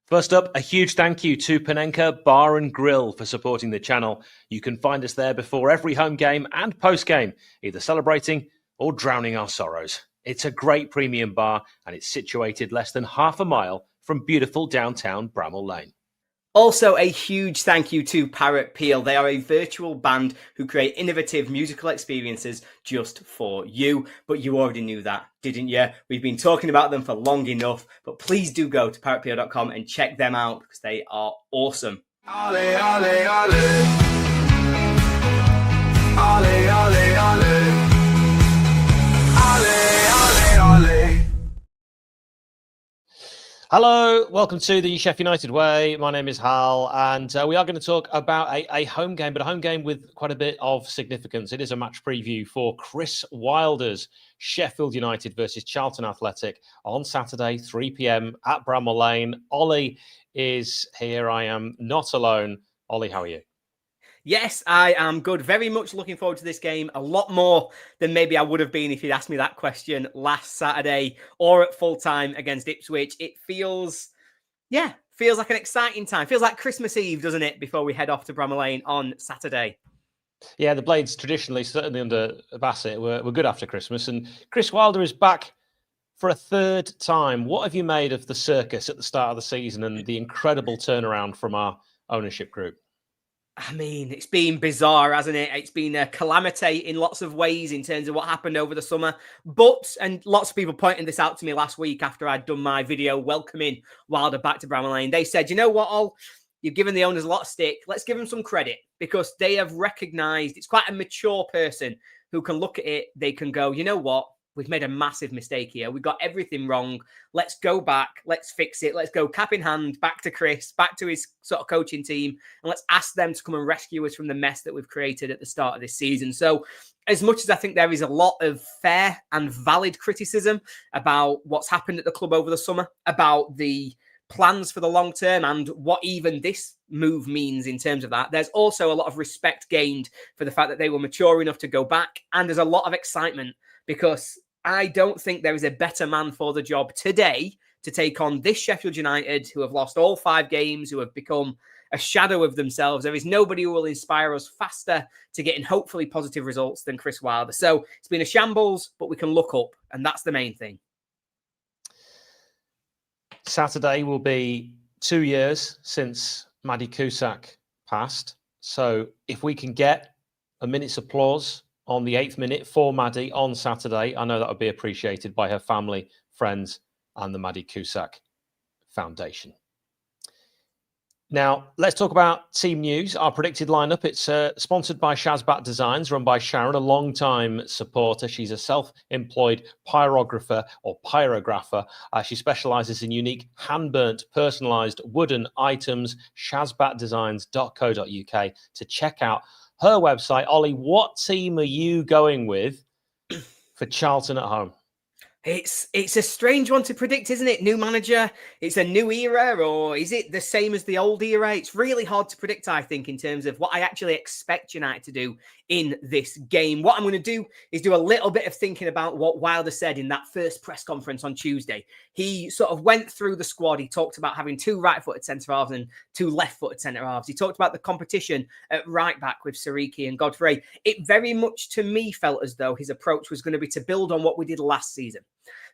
First up, a huge thank you to Panenka Bar and Grill for supporting the channel. You can find us there before every home game and post game, either celebrating or drowning our sorrows. It's a great premium bar and it's situated less than half a mile from beautiful downtown Bramall Lane. Also, a huge thank you to Parrot Peel. They are a virtual band who create innovative musical experiences just for you. But you already knew that, didn't you? We've been talking about them for long enough. But please do go to parrotpeel.com and check them out because they are awesome. Ale, ale, ale. Ale, ale, ale. Ale, ale, ale. Hello, welcome to the Sheffield United Way. My name is Hal, and we are going to talk about a home game, but a home game with quite a bit of significance. It is a match preview for Chris Wilder's Sheffield United versus Charlton Athletic on Saturday, 3 p.m. at Bramall Lane. Ollie is here. I am not alone. Ollie, how are you? Yes, I am good. Very much looking forward to this game. A lot more than maybe I would have been if you'd asked me that question last Saturday or at full time against Ipswich. It feels like an exciting time. Feels like Christmas Eve, doesn't it, before we head off to Bramall Lane on Saturday. Yeah, the Blades traditionally, certainly under Bassett, were good after Christmas. And Chris Wilder is back for a third time. What have you made of the circus at the start of the season and the incredible turnaround from our ownership group? I mean, it's been bizarre, hasn't it? It's been a calamity in lots of ways in terms of what happened over the summer. But, and lots of people pointed this out to me last week after I'd done my video welcoming Wilder back to Bramall Lane. They said, you know what, Ol? You've given the owners a lot of stick. Let's give them some credit because they have recognised it's quite a mature person who can look at it. They can go, you know what? We've made a massive mistake here. We got everything wrong. Let's go back. Let's fix it. Let's go cap in hand back to Chris, back to his sort of coaching team. And let's ask them to come and rescue us from the mess that we've created at the start of this season. So as much as I think there is a lot of fair and valid criticism about what's happened at the club over the summer, about the plans for the long term and what even this move means in terms of that, there's also a lot of respect gained for the fact that they were mature enough to go back. And there's a lot of excitement because I don't think there is a better man for the job today to take on this Sheffield United who have lost all 5 games, who have become a shadow of themselves. There is nobody who will inspire us faster to getting hopefully positive results than Chris Wilder. So it's been a shambles, but we can look up, and that's the main thing. Saturday will be 2 years since Maddie Cusack passed. So if we can get a minute's applause on the 8th minute for Maddie on Saturday, I know that would be appreciated by her family, friends, and the Maddie Cusack Foundation. Now, let's talk about team news. Our predicted lineup, it's sponsored by Shazbat Designs, run by Sharon, a long-time supporter. She's a self-employed pyrographer or pyrographer. She specialises in unique hand-burnt, personalised wooden items. shazbatdesigns.co.uk to check out her website. Ollie, what team are you going with for Charlton at home? It's a strange one to predict, isn't it? New manager, it's a new era, or is it the same as the old era? It's really hard to predict, I think, in terms of what I actually expect United to do in this game. What I'm going to do is do a little bit of thinking about what Wilder said in that first press conference on Tuesday. He sort of went through the squad. He talked about having 2 right-footed centre-halves and 2 left-footed centre-halves. He talked about the competition at right-back with Sariki and Godfrey. It very much, to me, felt as though his approach was going to be to build on what we did last season.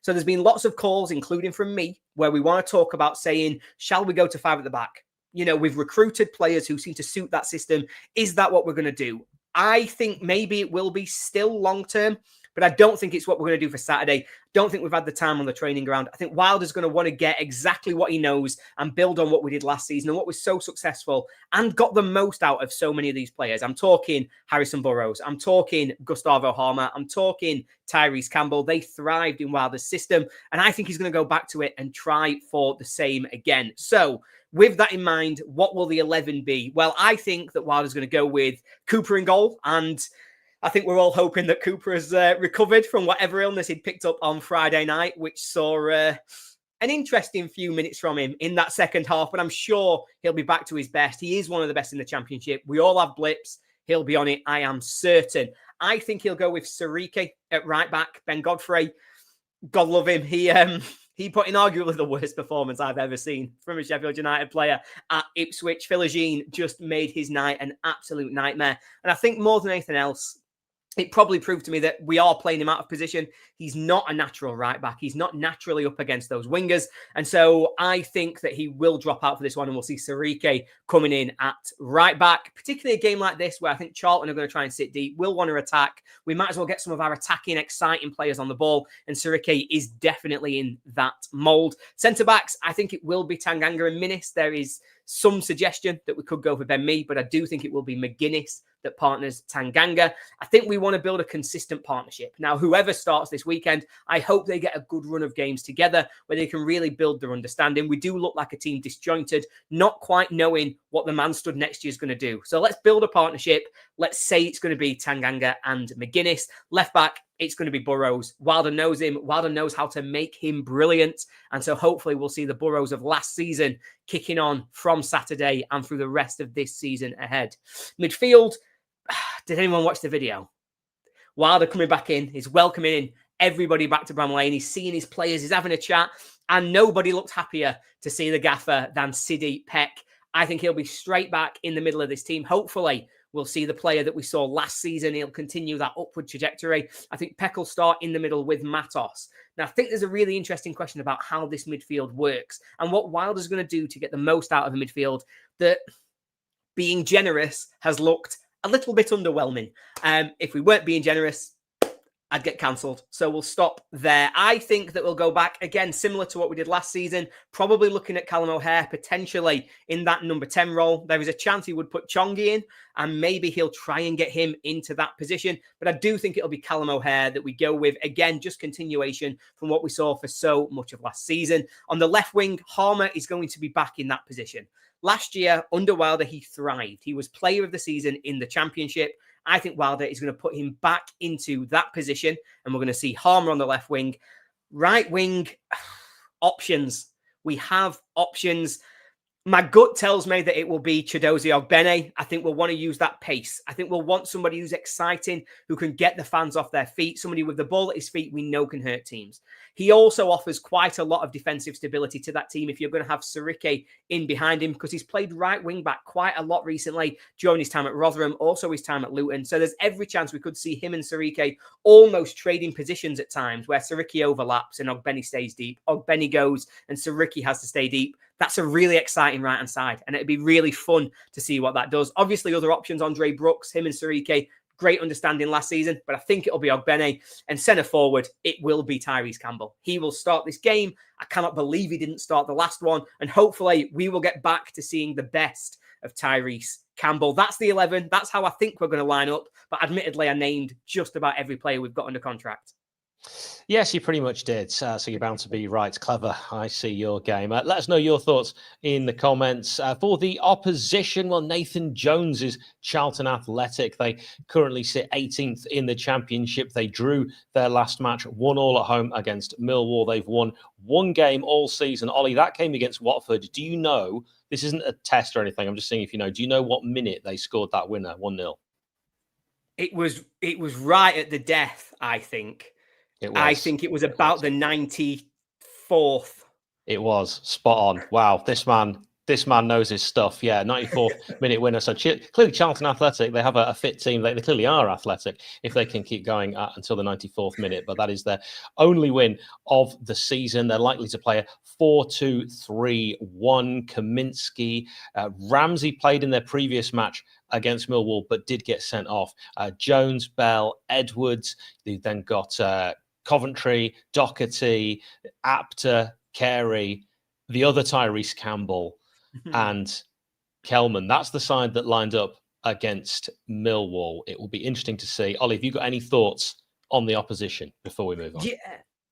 So there's been lots of calls, including from me, where we want to talk about saying, shall we go to 5 at the back? You know, we've recruited players who seem to suit that system. Is that what we're going to do? I think maybe it will be still long-term, but I don't think it's what we're going to do for Saturday. Don't think we've had the time on the training ground. I think Wilder's going to want to get exactly what he knows and build on what we did last season and what was so successful and got the most out of so many of these players. I'm talking Harrison Burrows. I'm talking Gustavo Harmer. I'm talking Tyrese Campbell. They thrived in Wilder's system, and I think he's going to go back to it and try for the same again. So with that in mind, what will the 11 be? Well, I think that Wilder's going to go with Cooper in goal, and I think we're all hoping that Cooper has recovered from whatever illness he'd picked up on Friday night, which saw an interesting few minutes from him in that second half, but I'm sure he'll be back to his best. He is one of the best in the Championship. We all have blips. He'll be on it, I am certain. I think he'll go with Sariki at right back. Ben Godfrey, God love him. He He put in arguably the worst performance I've ever seen from a Sheffield United player at Ipswich. Philogene just made his night an absolute nightmare. And I think more than anything else, it probably proved to me that we are playing him out of position. He's not a natural right back. He's not naturally up against those wingers. And so I think that he will drop out for this one, and we'll see Sirike coming in at right back, particularly a game like this where I think Charlton are going to try and sit deep, will want to attack. We might as well get some of our attacking, exciting players on the ball, and Sirike is definitely in that mould. Centre-backs, I think it will be Tanganga and Minnis. There is some suggestion that we could go for Ben Mee, but I do think it will be McGuinness that partners Tanganga. I think we want to build a consistent partnership. Now, whoever starts this weekend, I hope they get a good run of games together where they can really build their understanding. We do look like a team disjointed, not quite knowing what the man stood next year is going to do. So let's build a partnership. Let's say it's going to be Tanganga and McGuinness. Left back, it's going to be Burrows. Wilder knows him. Wilder knows how to make him brilliant. And so hopefully we'll see the Burrows of last season kicking on from Saturday and through the rest of this season ahead. Midfield, did anyone watch the video? Wilder coming back in, he's welcoming everybody back to Bramall Lane. He's seeing his players, he's having a chat, and nobody looked happier to see the gaffer than Sidi Peck. I think he'll be straight back in the middle of this team. Hopefully, we'll see the player that we saw last season. He'll continue that upward trajectory. I think Peck will start in the middle with Matos. Now, I think there's a really interesting question about how this midfield works and what Wilder's going to do to get the most out of the midfield that, being generous, has looked a little bit underwhelming. If we weren't being generous, I'd get cancelled. So we'll stop there. I think that we'll go back, again, similar to what we did last season, probably looking at Callum O'Hare potentially in that number 10 role. There is a chance he would put Chongi in, and maybe he'll try and get him into that position. But I do think it'll be Callum O'Hare that we go with. Again, just continuation from what we saw for so much of last season. On the left wing, Harmer is going to be back in that position. Last year, under Wilder, he thrived. He was player of the season in the Championship. I think Wilder is going to put him back into that position, and we're going to see Harmer on the left wing. Right wing, options. We have options. My gut tells me that it will be Chidozie Ogbene. I think we'll want to use that pace. I think we'll want somebody who's exciting, who can get the fans off their feet, somebody with the ball at his feet we know can hurt teams. He also offers quite a lot of defensive stability to that team if you're going to have Sirike in behind him, because he's played right wing back quite a lot recently during his time at Rotherham, also his time at Luton. So there's every chance we could see him and Sirike almost trading positions at times where Sirike overlaps and Ogbene stays deep. Ogbene goes and Sirike has to stay deep. That's a really exciting right-hand side, and it'd be really fun to see what that does. Obviously, other options, Andre Brooks, him and Sirike, great understanding last season, but I think it'll be Ogbene. And centre forward, it will be Tyrese Campbell. He will start this game. I cannot believe he didn't start the last one, and hopefully we will get back to seeing the best of Tyrese Campbell. That's the 11. That's how I think we're going to line up, but admittedly, I named just about every player we've got under contract. Yes, you pretty much did. So you're bound to be right. Clever. I see your game. Let us know your thoughts in the comments. For the opposition, well, Nathan Jones is Charlton Athletic. They currently sit 18th in the Championship. They drew their last match 1-1 at home against Millwall. They've won one game all season. Ollie, that came against Watford. Do you know, this isn't a test or anything, I'm just seeing if you know, do you know what minute they scored that winner, 1-0? It was right at the death, I think. I think it was about the 94th. It was spot on. Wow, this man knows his stuff. Yeah, 94th minute winner. So clearly Charlton Athletic, they have a fit team. They clearly are athletic if they can keep going until the 94th minute. But that is their only win of the season. They're likely to play a 4-2-3-1. Kaminsky. Ramsey played in their previous match against Millwall, but did get sent off. Jones, Bell, Edwards. They then got Coventry, Doherty, Apter, Carey, the other Tyrese Campbell, and Kelman. That's the side that lined up against Millwall. It will be interesting to see. Ollie, have you got any thoughts on the opposition before we move on? Yeah,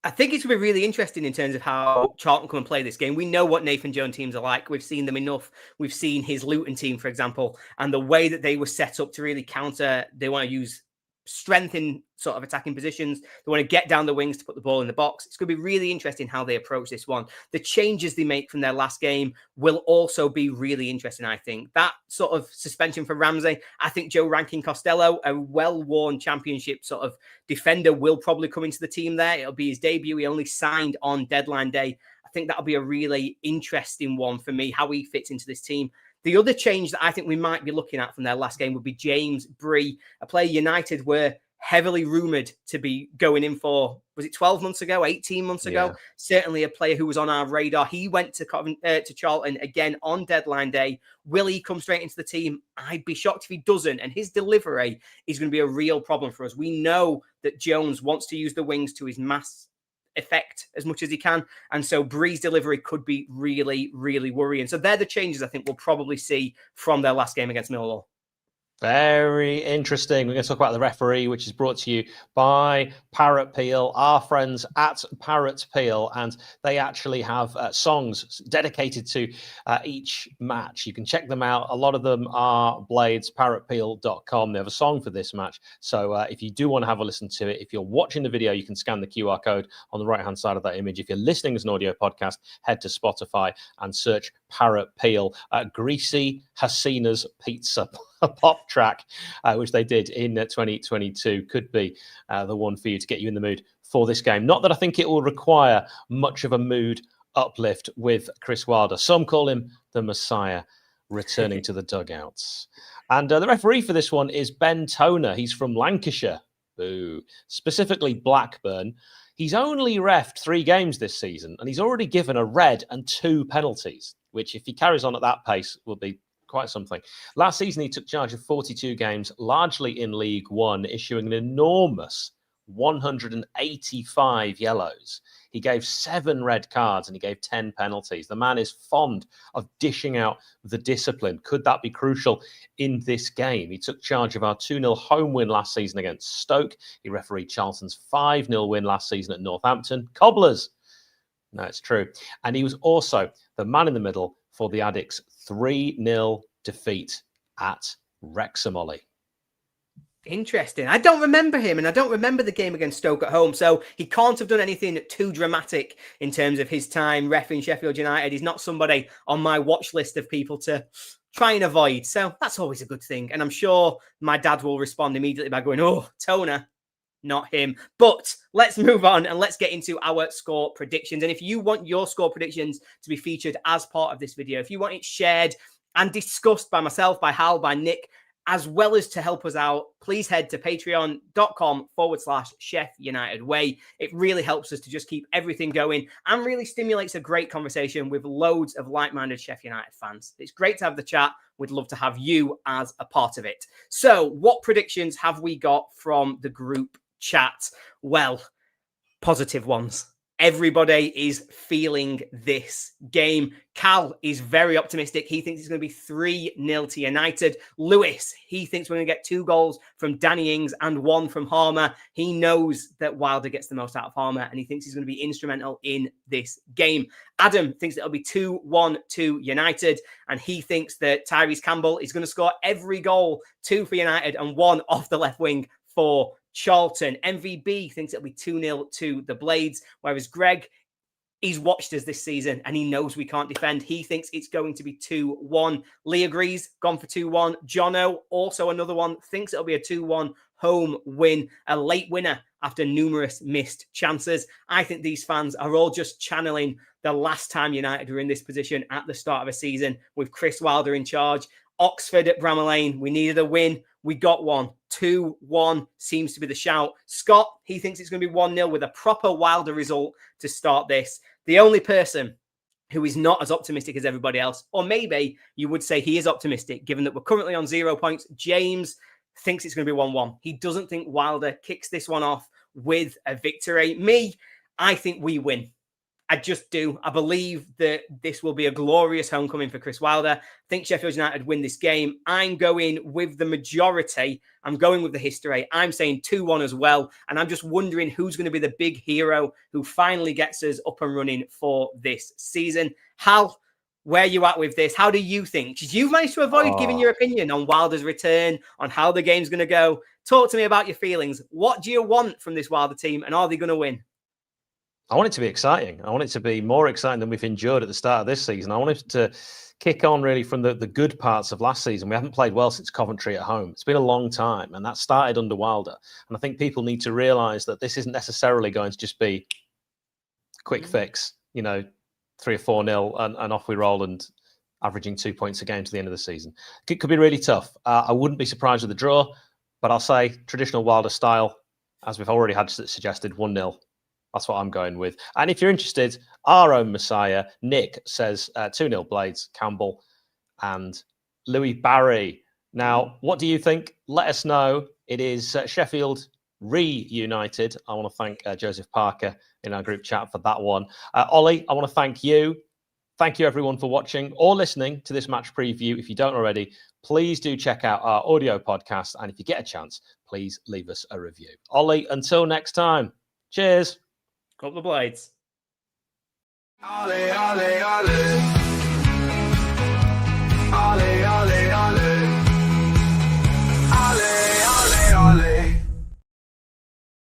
I think it's going to be really interesting in terms of how Charlton come and play this game. We know what Nathan Jones teams are like. We've seen them enough. We've seen his Luton team, for example, and the way that they were set up to really counter. They want to use strength in sort of attacking positions. They want to get down the wings to put the ball in the box. It's going to be really interesting how they approach this one. The changes they make from their last game will also be really interesting, I think. That sort of suspension for Ramsey, I think Joe Rankin Costello, a well-worn championship sort of defender, will probably come into the team there. It'll be his debut. He only signed on deadline day. I think that'll be a really interesting one for me, how he fits into this team. The other change that I think we might be looking at from their last game would be James Bree, a player United were heavily rumoured to be going in for, was it 12 months ago, 18 months ago? Yeah. Certainly a player who was on our radar. He went to Charlton again on deadline day. Will he come straight into the team? I'd be shocked if he doesn't. And his delivery is going to be a real problem for us. We know that Jones wants to use the wings to his mass effect as much as he can, and so Bree's delivery could be really, really worrying. So they're the changes I think we'll probably see from their last game against Millwall. Very interesting. We're going to talk about the referee, which is brought to you by Parrot Peel, our friends at Parrot Peel, and they actually have songs dedicated to each match. You can check them out. A lot of them are Blades, parrotpeel.com. They have a song for this match. So if you do want to have a listen to it, if you're watching the video, you can scan the QR code on the right-hand side of that image. If you're listening as an audio podcast, head to Spotify and search Parrot Peel. Greasy Hasina's Pizza, a pop track, which they did in 2022, could be the one for you to get you in the mood for this game. Not that I think it will require much of a mood uplift with Chris Wilder. Some call him the Messiah returning to the dugouts. And the referee for this one is Ben Toner. He's from Lancashire. Boo. Specifically Blackburn. He's only reffed 3 games this season, and he's already given a red and 2 penalties, which if he carries on at that pace will be quite something. Last season, he took charge of 42 games, largely in League One, issuing an enormous 185 yellows. He gave 7 red cards and he gave 10 penalties. The man is fond of dishing out the discipline. Could that be crucial in this game? He took charge of our 2-0 home win last season against Stoke. He refereed Charlton's 5-0 win last season at Northampton. Cobblers. No, it's true. And he was also the man in the middle for the Addicts' 3-0 defeat at Wrexham, Ollie. Interesting. I don't remember him, and I don't remember the game against Stoke at home, so he can't have done anything too dramatic in terms of his time reffing Sheffield United. He's not somebody on my watch list of people to try and avoid, so that's always a good thing. And I'm sure my dad will respond immediately by going, oh, Toner, not him. But let's move on and let's get into our score predictions. And if you want your score predictions to be featured as part of this video, if you want it shared and discussed by myself, by Hal, by Nick, as well as to help us out, please head to patreon.com/Chef United Way. It really helps us to just keep everything going and really stimulates a great conversation with loads of like-minded Chef United fans. It's great to have the chat. We'd love to have you as a part of it. So what predictions have we got from the group chat? Well, positive ones. Everybody is feeling this game. Cal is very optimistic. He thinks it's going to be 3-0 to United. Lewis, he thinks we're going to get 2 goals from Danny Ings and 1 from Harmer. He knows that Wilder gets the most out of Harmer, and he thinks he's going to be instrumental in this game. Adam thinks it'll be 2-1 to United, and he thinks that Tyrese Campbell is going to score every goal, 2 for United and 1 off the left wing for Charlton. MVB thinks it'll be 2-0 to the Blades, whereas Greg, he's watched us this season and he knows we can't defend. He thinks it's going to be 2-1. Lee agrees, gone for 2-1. Jono, also another one, thinks it'll be a 2-1 home win, a late winner after numerous missed chances. I think these fans are all just channeling the last time United were in this position at the start of a season with Chris Wilder in charge. Oxford at Bramall Lane, we needed a win. We got one. 2-1 seems to be the shout. Scott, he thinks it's going to be 1-0 with a proper Wilder result to start this. The only person who is not as optimistic as everybody else, or maybe you would say he is optimistic, given that we're currently on 0 points. James thinks it's going to be 1-1. He doesn't think Wilder kicks this one off with a victory. Me, I think we win. I just do. I believe that this will be a glorious homecoming for Chris Wilder. I think Sheffield United win this game. I'm going with the majority. I'm going with the history. I'm saying 2-1 as well. And I'm just wondering who's going to be the big hero who finally gets us up and running for this season. Hal, where are you at with this? How do you think? You've managed to avoid giving your opinion on Wilder's return, on how the game's going to go. Talk to me about your feelings. What do you want from this Wilder team, and are they going to win? I want it to be exciting. I want it to be more exciting than we've endured at the start of this season. I want it to kick on really from the good parts of last season. We haven't played well since Coventry at home. It's been a long time, and that started under Wilder. And I think people need to realise that this isn't necessarily going to just be a quick fix, 3 or 4-0 and off we roll and averaging 2 points a game to the end of the season. It could be really tough. I wouldn't be surprised with the draw, but I'll say traditional Wilder style, as we've already had suggested, 1-0. That's what I'm going with. And if you're interested, our own Messiah, Nick, says 2-0 Blades, Campbell and Louis Barry. Now, what do you think? Let us know. It is Sheffield reunited. I want to thank Joseph Parker in our group chat for that one. Ollie, I want to thank you. Thank you, everyone, for watching or listening to this match preview. If you don't already, please do check out our audio podcast. And if you get a chance, please leave us a review. Ollie, until next time, cheers. Couple of Blades. Ollie, ollie, ollie. Ollie, ollie.